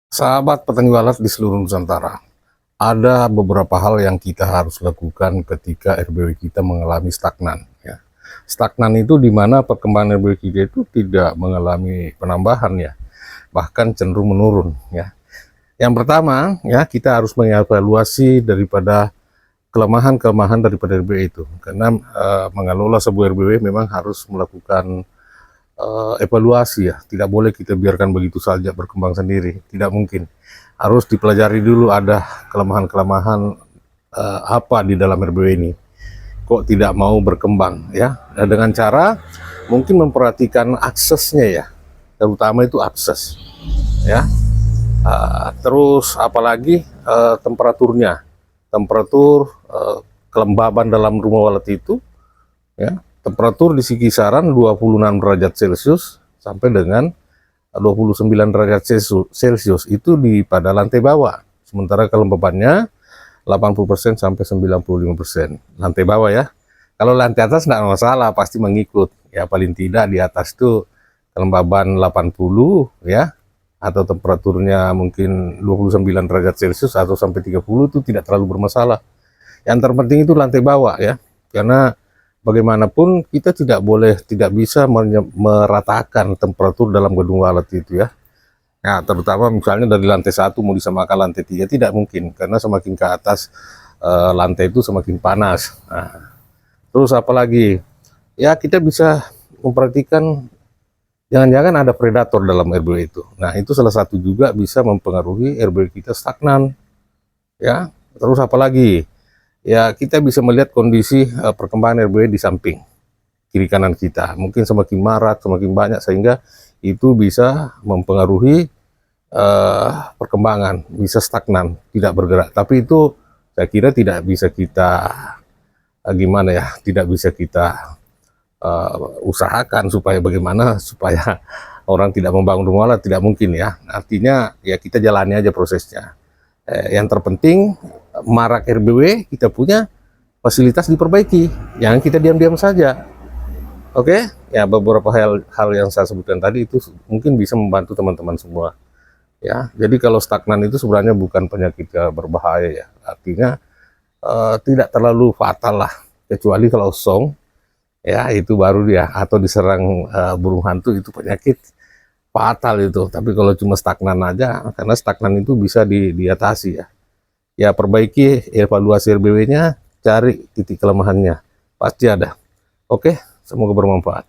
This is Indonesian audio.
Sahabat petani walet di seluruh Nusantara, ada beberapa hal yang kita harus lakukan ketika RBW kita mengalami stagnan. Ya. Stagnan itu di mana perkembangan RBW kita itu tidak mengalami penambahan, ya, bahkan cenderung menurun. Ya. Yang pertama, ya, kita harus mengevaluasi daripada kelemahan-kelemahan daripada RBW itu, karena mengelola sebuah RBW memang harus melakukan evaluasi, ya. Tidak boleh kita biarkan begitu saja berkembang sendiri, tidak mungkin. Harus dipelajari dulu ada kelemahan-kelemahan apa di dalam RBW ini, kok tidak mau berkembang, ya. Dengan cara mungkin memperhatikan aksesnya, ya, terutama itu akses, ya. Terus apalagi temperatur kelembaban dalam rumah walet itu, ya. Temperatur di kisaran 26 derajat Celcius sampai dengan 29 derajat Celcius itu pada lantai bawah. Sementara kelembabannya 80% sampai 95% lantai bawah, ya. Kalau lantai atas tidak masalah, pasti mengikut. Ya, paling tidak di atas itu kelembaban 80, ya, atau temperaturnya mungkin 29 derajat Celcius atau sampai 30 itu tidak terlalu bermasalah. Yang terpenting itu lantai bawah, ya. Karena bagaimanapun kita tidak bisa meratakan temperatur dalam gedung walet itu, ya. Nah, terutama misalnya dari lantai 1 mau disamakan lantai 3 tidak mungkin, karena semakin ke atas lantai itu semakin panas. Nah, terus apalagi, ya, kita bisa memperhatikan jangan-jangan ada predator dalam RBW itu. Nah, itu salah satu juga bisa mempengaruhi RBW kita stagnan, ya. Terus apalagi, ya, kita bisa melihat kondisi perkembangan RBW di samping kiri kanan kita, mungkin semakin marak, semakin banyak, sehingga itu bisa mempengaruhi perkembangan, bisa stagnan, tidak bergerak. Tapi itu saya kira tidak bisa kita gimana, ya, tidak bisa kita usahakan supaya bagaimana supaya orang tidak membangun rumah walet, tidak mungkin, ya. Artinya, ya, kita jalani aja prosesnya. Yang terpenting marak RBW kita punya fasilitas diperbaiki, jangan kita diam-diam saja. Oke, ya, beberapa hal yang saya sebutkan tadi itu mungkin bisa membantu teman-teman semua, ya. Jadi kalau stagnan itu sebenarnya bukan penyakit berbahaya, ya. Artinya tidak terlalu fatal lah, kecuali kalau song, ya, itu baru dia, atau diserang burung hantu, itu penyakit fatal itu. Tapi kalau cuma stagnan aja, karena stagnan itu bisa diatasi, ya. Ya, perbaiki evaluasi RBW-nya, cari titik kelemahannya, pasti ada. Oke, semoga bermanfaat.